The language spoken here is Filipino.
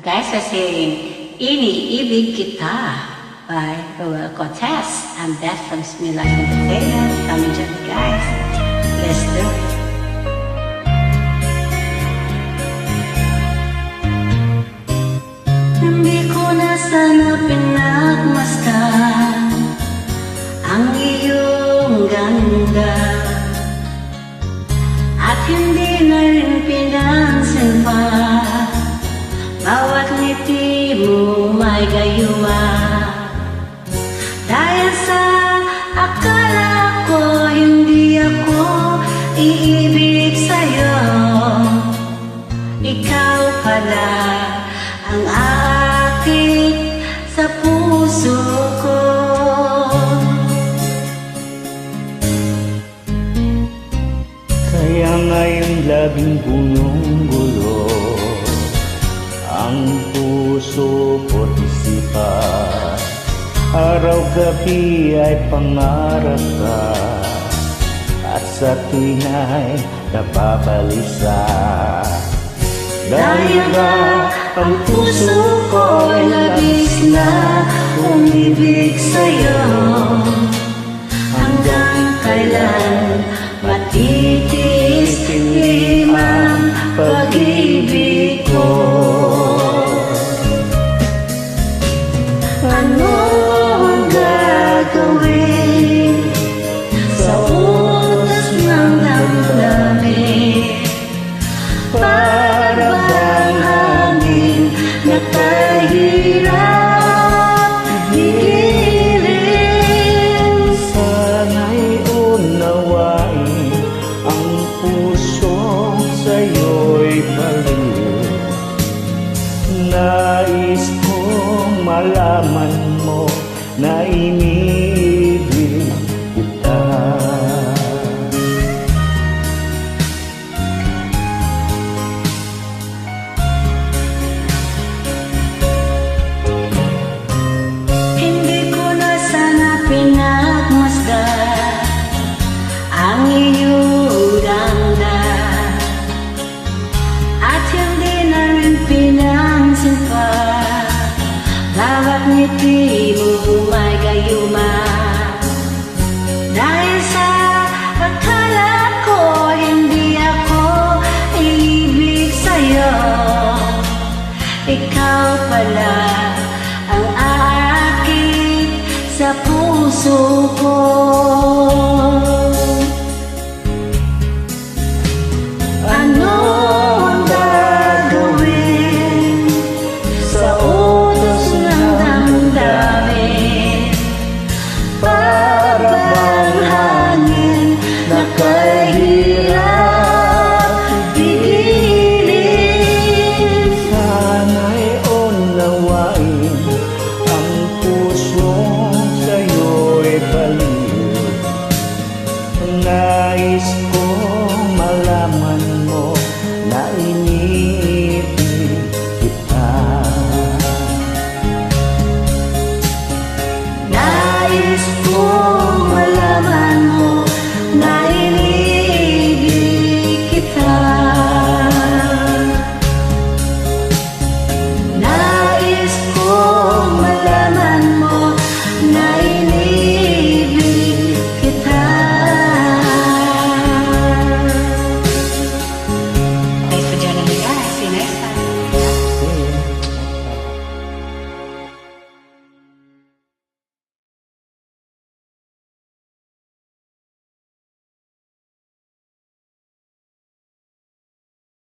Guys, we're singing Iniibig Kita by Roel Cortez. I'm Beth from Smee Life Entertainment. Come and join me, guys. Let's do it. Hindi ko na sana pinagmasdan ang iyong ganda, at hindi na rin pinansin pa bawat ngiti mo may gayuma. Dahil sa akala ko hindi ako iibig sa'yo, ikaw pala ang aakit sa puso ko. Kaya ngayon laging punong-gulo ang puso ko't isipan. Araw-gabi ay pangarap ka, at sa tuwin ay nababalisa. Dahil ba ang puso ko'y labis na umibig sa'yo, hanggang kailan matitiis ang pag-ibig ko? Ano ang gagawin sa utos ng damdamin? Para bang hangin na kahirap higilin? Sana'y unawain ang pusong sa'yo'y baliw. Nais kong malaman mo na iniibig kita. Hindi ko na sana pinagmasdan ang iyong ganda, at hindi na rin pinansin pa bawat ngiti mo may gayuma. Dahil sa akala ko hindi ako iibig sa'yo, ikaw pala ang aakit sa puso ko.